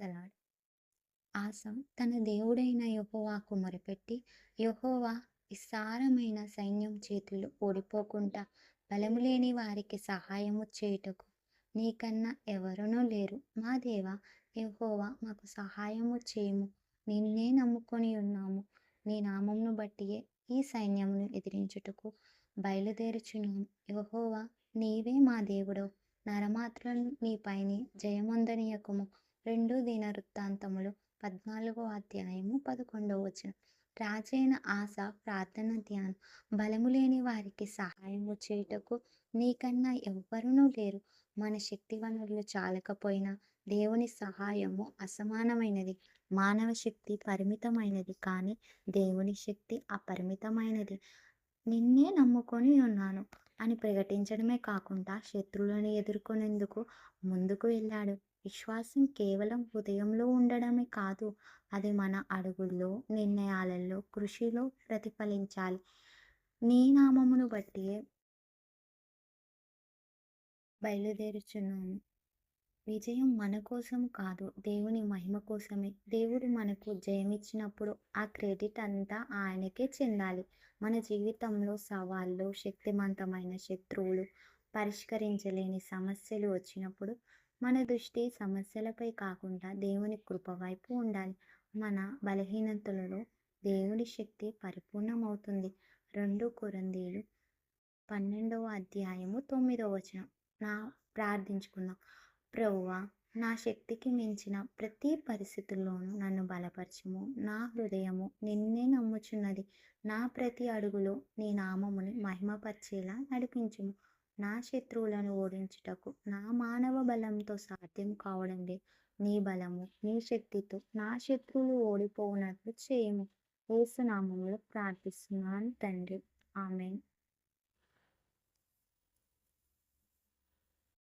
తలాడు. ఆస తన దేవుడైన యెహోవాకు మొరపెట్టి, యెహోవా విస్తారమైన సైన్యం చేతిలో ఓడిపోకుండా బలము లేని వారికి సహాయము చేయుటకు నీకన్నా ఎవరునూ లేరు. మా దేవా యెహోవా మాకు సహాయము చేయుము. నిన్నే నమ్ముకొని ఉన్నాము. నీ నామమును బట్టియే ఈ సైన్యమును ఎదిరించుటకు బయలుదేరుచున్నాము. యెహోవా నీవే మా దేవుడవు. నరమాత్రులను నీపైని జయమొందనీయకుము. 2 దినవృత్తాంతములు 14 అధ్యాయము 11 రాజైన ఆస ప్రార్థన ధ్యానం. బలము లేని వారికి సహాయము చేయుటకు నీకన్నా ఎవ్వరునూ లేరు. మన శక్తి వనరులు చాలకపోయినా దేవుని సహాయము అసమానమైనది. మానవ శక్తి పరిమితమైనది, కానీ దేవుని శక్తి అపరిమితమైనది. నిన్నే నమ్ముకొని ఉన్నాను అని ప్రకటించడమే కాకుండా శత్రువులను ఎదుర్కొనేందుకు ముందుకు వెళ్ళాడు. విశ్వాసం కేవలం హృదయంలో ఉండడమే కాదు, అది మన అడుగుల్లో, నిర్ణయాలలో, కృషిలో ప్రతిఫలించాలి. నీ నామమును బట్టియే బయలుదేరుచున్నాము. విజయం మన కోసం కాదు, దేవుని మహిమ కోసమే. దేవుడు మనకు జయమిచ్చినప్పుడు ఆ క్రెడిట్ అంతా ఆయనకే చెందాలి. మన జీవితంలో సవాళ్ళు, శక్తివంతమైన శత్రువులు, పరిష్కరించలేని సమస్యలు వచ్చినప్పుడు మన దృష్టి సమస్యలపై కాకుండా దేవుని కృప వైపు ఉండాలి. మన బలహీనతలలో దేవుని శక్తి పరిపూర్ణమవుతుంది. 2 కొరింథీయులు 12 అధ్యాయము 9 నా ప్రార్థించుకుందాం. ప్రభువా, నా శక్తికి మించిన ప్రతి పరిస్థితుల్లోనూ నన్ను బలపరచుము. నా హృదయము నిన్నే నమ్ముచున్నది. నా ప్రతి అడుగులో నీ నామమును మహిమపరిచేలా నడిపించుము. నా శత్రువులను ఓడించుటకు నా మానవ బలంతో సాధ్యం కావడం లేదు. నీ బలము, నీ శక్తితో నా శత్రువులు ఓడిపోవునట్లు చేయుము. యేసు నామములో ప్రార్థిస్తున్నాను తండ్రి. ఆమేన్.